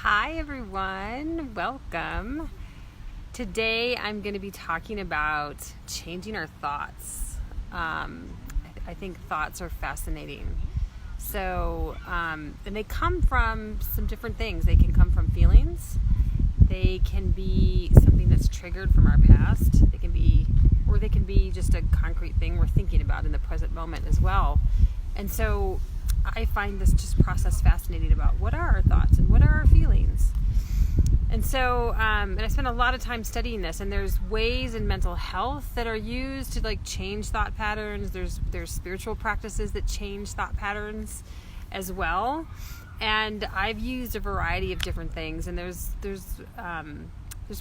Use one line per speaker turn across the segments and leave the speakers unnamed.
Hi everyone, welcome. Today I'm going to be talking about changing our thoughts. I think thoughts are fascinating. And they come from some different things. They can come from feelings. They can be something that's triggered from our past. They can be just a concrete thing we're thinking about in the present moment as well. And so I find this just process fascinating about what are our thoughts and what are our feelings. And so, and I spent a lot of time studying this, and there's ways in mental health that are used to change thought patterns. There's spiritual practices that change thought patterns as well. And I've used a variety of different things, and there's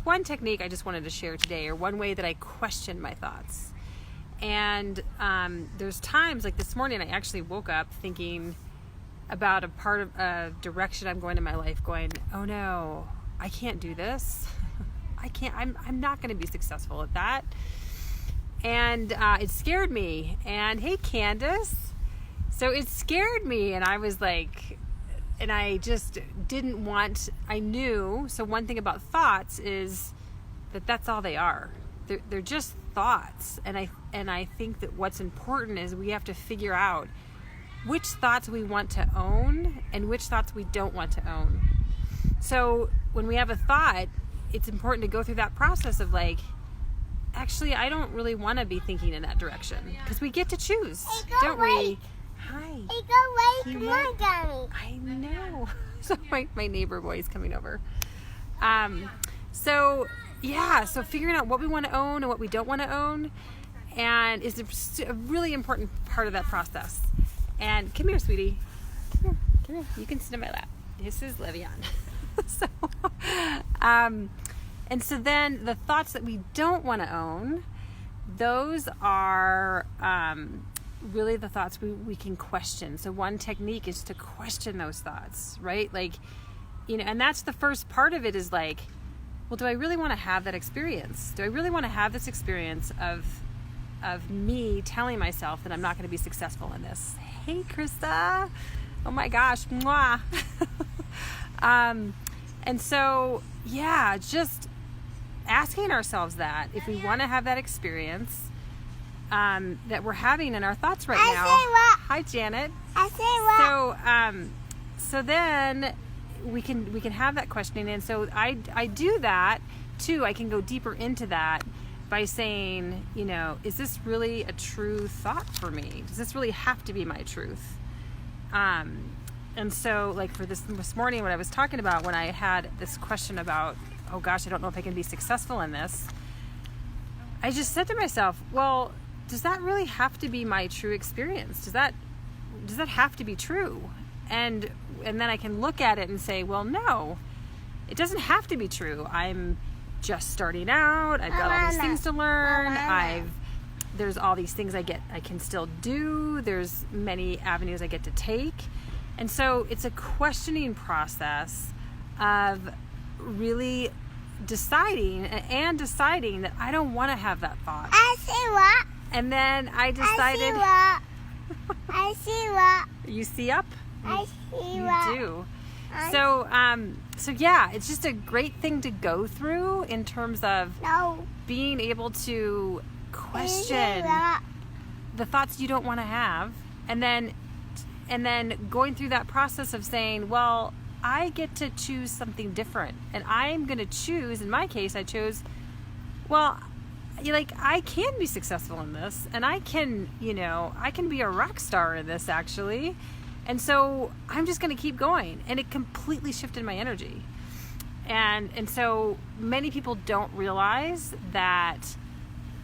one technique I just wanted to share today, or one way that I question my thoughts. And there's times, like this morning, I actually woke up thinking about a part of a direction I'm going in my life, going, oh no, I can't do this. I'm not going to be successful at that. And it scared me. And hey, Candace. So it scared me, and I was like, and I just didn't want, I knew, so one thing about thoughts is that that's all they are. They're just thoughts, and I think that what's important is we have to figure out which thoughts we want to own and which thoughts we don't want to own. So when we have a thought, it's important to go through that process of actually, I don't really want to be thinking in that direction, because we get to choose, don't we? Hi.
Come on, Daddy.
I know. So my neighbor boy is coming over. So figuring out what we want to own and what we don't want to own, and is a really important part of that process. And come here, sweetie. Come here. You can sit in my lap. This is Levian. And so then the thoughts that we don't want to own, those are really the thoughts we can question. So one technique is to question those thoughts, right? And that's the first part of it is well, do I really want to have that experience? Do I really want to have this experience of me telling myself that I'm not going to be successful in this? Hey, Krista. Oh my gosh. Mwah. And so, just asking ourselves that if we want to have that experience that we're having in our thoughts right now. Hi, Janet. So then we can have that questioning, and so I do that too. I can go deeper into that by saying, is this really a true thought for me? Does this really have to be my truth? And so for this morning, when I was talking about, when I had this question about, oh gosh, I don't know if I can be successful in this, I just said to myself, well, does that really have to be my true experience? Does that have to be true? And then I can look at it and say, well, no, it doesn't have to be true. I'm just starting out. I've got all these things to learn. There's all these things I can still do. There's many avenues I get to take. And so it's a questioning process of really deciding that I don't want to have that thought.
I see what?
And then I decided.
I see what?
You see up?
I see
You
what?
do. So it's just a great thing to go through in terms of being able to question the thoughts you don't want to have, and then going through that process of saying, well, I get to choose something different, and I'm going to choose. In my case, I chose, well, I can be successful in this, and I can be a rock star in this, actually. And so I'm just going to keep going. And it completely shifted my energy. And so many people don't realize that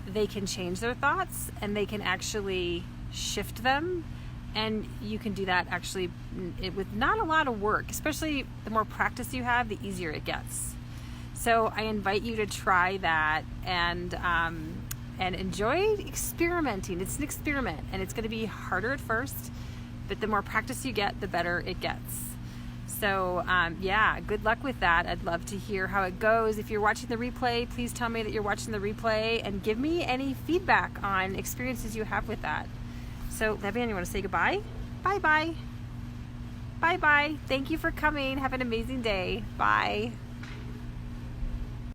they can change their thoughts, and they can actually shift them. And you can do that actually with not a lot of work. Especially the more practice you have, the easier it gets. So I invite you to try that and enjoy experimenting. It's an experiment, and it's going to be harder at first. But the more practice you get, the better it gets. So, good luck with that. I'd love to hear how it goes. If you're watching the replay, please tell me that you're watching the replay and give me any feedback on experiences you have with that. So, Levian, you want to say goodbye? Bye-bye. Bye-bye. Thank you for coming. Have an amazing day. Bye.